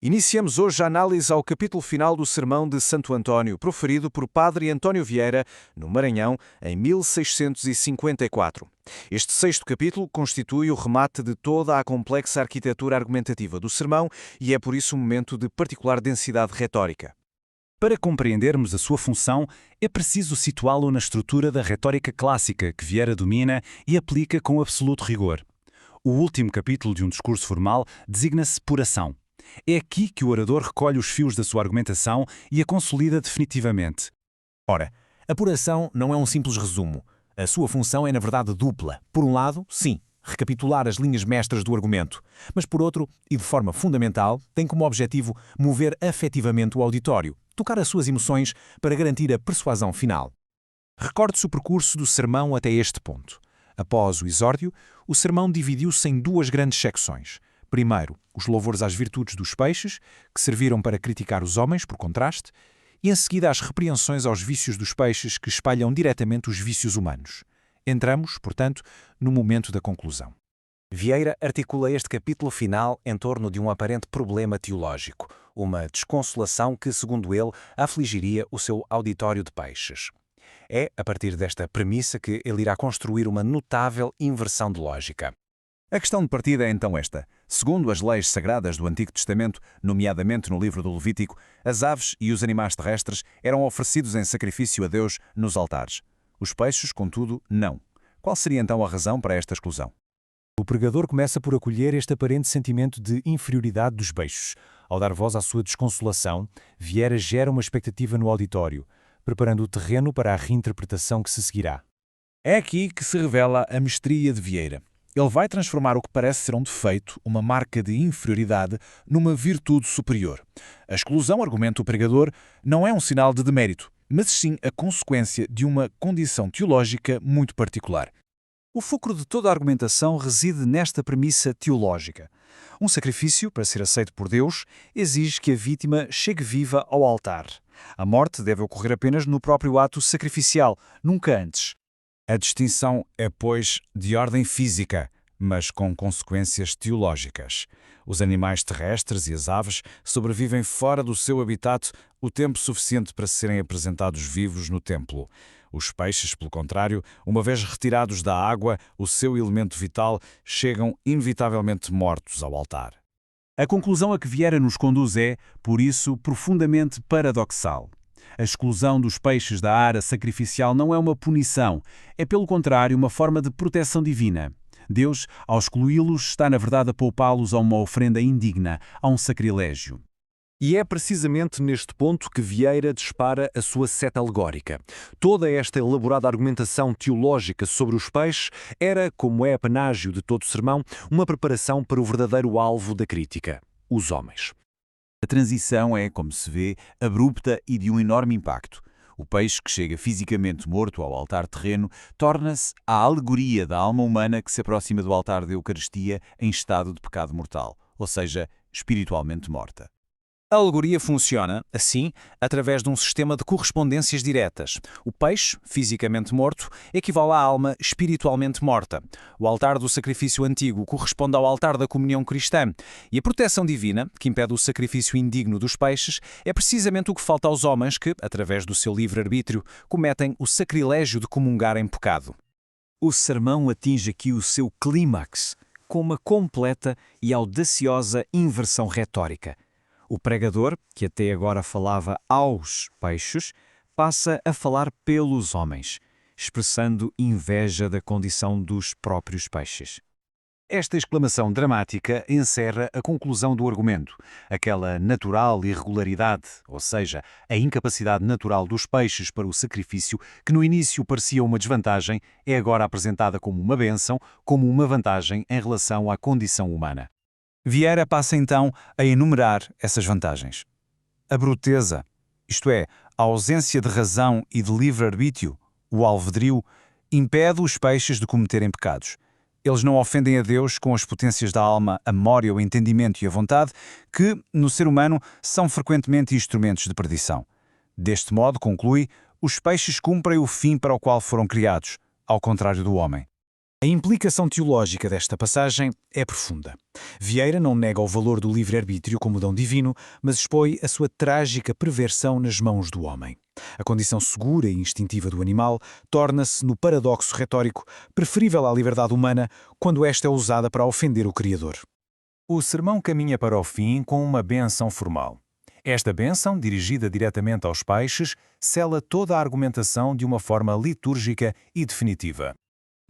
Iniciamos hoje a análise ao capítulo final do Sermão de Santo António, proferido por Padre António Vieira, no Maranhão, em 1654. Este sexto capítulo constitui o remate de toda a complexa arquitetura argumentativa do sermão e é por isso um momento de particular densidade retórica. Para compreendermos a sua função, é preciso situá-lo na estrutura da retórica clássica que Vieira domina e aplica com absoluto rigor. O último capítulo de um discurso formal designa-se por ação. É aqui que o orador recolhe os fios da sua argumentação e a consolida definitivamente. Ora, a puração não é um simples resumo. A sua função é, na verdade, dupla. Por um lado, sim, recapitular as linhas mestras do argumento, mas por outro, e de forma fundamental, tem como objetivo mover afetivamente o auditório, tocar as suas emoções para garantir a persuasão final. Recorde-se o percurso do sermão até este ponto. Após o exórdio, o sermão dividiu-se em duas grandes secções. Primeiro, os louvores às virtudes dos peixes, que serviram para criticar os homens, por contraste, e em seguida as repreensões aos vícios dos peixes, que espalham diretamente os vícios humanos. Entramos, portanto, no momento da conclusão. Vieira articula este capítulo final em torno de um aparente problema teológico, uma desconsolação que, segundo ele, afligiria o seu auditório de peixes. É a partir desta premissa que ele irá construir uma notável inversão de lógica. A questão de partida é então esta. Segundo as leis sagradas do Antigo Testamento, nomeadamente no livro do Levítico, as aves e os animais terrestres eram oferecidos em sacrifício a Deus nos altares. Os peixes, contudo, não. Qual seria então a razão para esta exclusão? O pregador começa por acolher este aparente sentimento de inferioridade dos peixes. Ao dar voz à sua desconsolação, Vieira gera uma expectativa no auditório, preparando o terreno para a reinterpretação que se seguirá. É aqui que se revela a mestria de Vieira. Ele vai transformar o que parece ser um defeito, uma marca de inferioridade, numa virtude superior. A exclusão, argumenta o pregador, não é um sinal de demérito, mas sim a consequência de uma condição teológica muito particular. O fulcro de toda a argumentação reside nesta premissa teológica. Um sacrifício, para ser aceito por Deus, exige que a vítima chegue viva ao altar. A morte deve ocorrer apenas no próprio ato sacrificial, nunca antes. A distinção é, pois, de ordem física, mas com consequências teológicas. Os animais terrestres e as aves sobrevivem fora do seu habitat o tempo suficiente para serem apresentados vivos no templo. Os peixes, pelo contrário, uma vez retirados da água, o seu elemento vital, chegam inevitavelmente mortos ao altar. A conclusão a que Vieira nos conduz é, por isso, profundamente paradoxal. A exclusão dos peixes da ara sacrificial não é uma punição, é pelo contrário uma forma de proteção divina. Deus, ao excluí-los, está na verdade a poupá-los a uma ofrenda indigna, a um sacrilégio. E é precisamente neste ponto que Vieira dispara a sua seta alegórica. Toda esta elaborada argumentação teológica sobre os peixes era, como é apanágio de todo o sermão, uma preparação para o verdadeiro alvo da crítica: os homens. A transição é, como se vê, abrupta e de um enorme impacto. O peixe que chega fisicamente morto ao altar terreno torna-se a alegoria da alma humana que se aproxima do altar da Eucaristia em estado de pecado mortal, ou seja, espiritualmente morta. A alegoria funciona, assim, através de um sistema de correspondências diretas. O peixe, fisicamente morto, equivale à alma espiritualmente morta. O altar do sacrifício antigo corresponde ao altar da comunhão cristã. E a proteção divina, que impede o sacrifício indigno dos peixes, é precisamente o que falta aos homens que, através do seu livre-arbítrio, cometem o sacrilégio de comungar em pecado. O sermão atinge aqui o seu clímax, com uma completa e audaciosa inversão retórica. O pregador, que até agora falava aos peixes, passa a falar pelos homens, expressando inveja da condição dos próprios peixes. Esta exclamação dramática encerra a conclusão do argumento. Aquela natural irregularidade, ou seja, a incapacidade natural dos peixes para o sacrifício, que no início parecia uma desvantagem, é agora apresentada como uma bênção, como uma vantagem em relação à condição humana. Vieira passa então a enumerar essas vantagens. A bruteza, isto é, a ausência de razão e de livre-arbítrio, o alvedrio, impede os peixes de cometerem pecados. Eles não ofendem a Deus com as potências da alma, a memória, o entendimento e a vontade, que, no ser humano, são frequentemente instrumentos de perdição. Deste modo, conclui, os peixes cumprem o fim para o qual foram criados, ao contrário do homem. A implicação teológica desta passagem é profunda. Vieira não nega o valor do livre-arbítrio como dom divino, mas expõe a sua trágica perversão nas mãos do homem. A condição segura e instintiva do animal torna-se, no paradoxo retórico, preferível à liberdade humana quando esta é usada para ofender o Criador. O sermão caminha para o fim com uma bênção formal. Esta bênção, dirigida diretamente aos peixes, sela toda a argumentação de uma forma litúrgica e definitiva.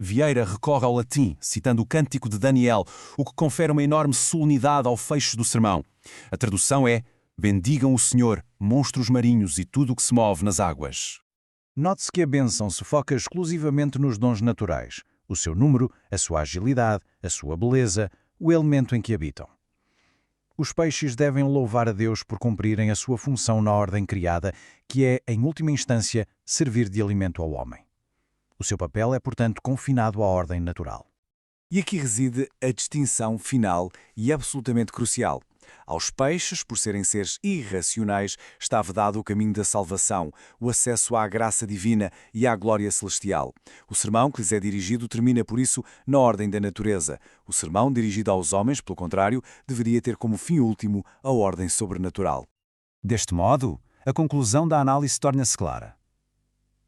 Vieira recorre ao latim, citando o Cântico de Daniel, o que confere uma enorme solenidade ao fecho do sermão. A tradução é: bendigam o Senhor, monstros marinhos e tudo o que se move nas águas. Note-se que a bênção se foca exclusivamente nos dons naturais, o seu número, a sua agilidade, a sua beleza, o elemento em que habitam. Os peixes devem louvar a Deus por cumprirem a sua função na ordem criada, que é, em última instância, servir de alimento ao homem. O seu papel é, portanto, confinado à ordem natural. E aqui reside a distinção final e absolutamente crucial. Aos peixes, por serem seres irracionais, está vedado o caminho da salvação, o acesso à graça divina e à glória celestial. O sermão que lhes é dirigido termina, por isso, na ordem da natureza. O sermão dirigido aos homens, pelo contrário, deveria ter como fim último a ordem sobrenatural. Deste modo, a conclusão da análise torna-se clara.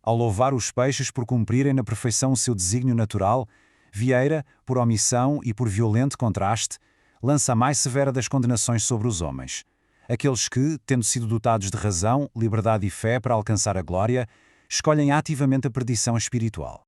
Ao louvar os peixes por cumprirem na perfeição o seu desígnio natural, Vieira, por omissão e por violento contraste, lança a mais severa das condenações sobre os homens. Aqueles que, tendo sido dotados de razão, liberdade e fé para alcançar a glória, escolhem ativamente a perdição espiritual.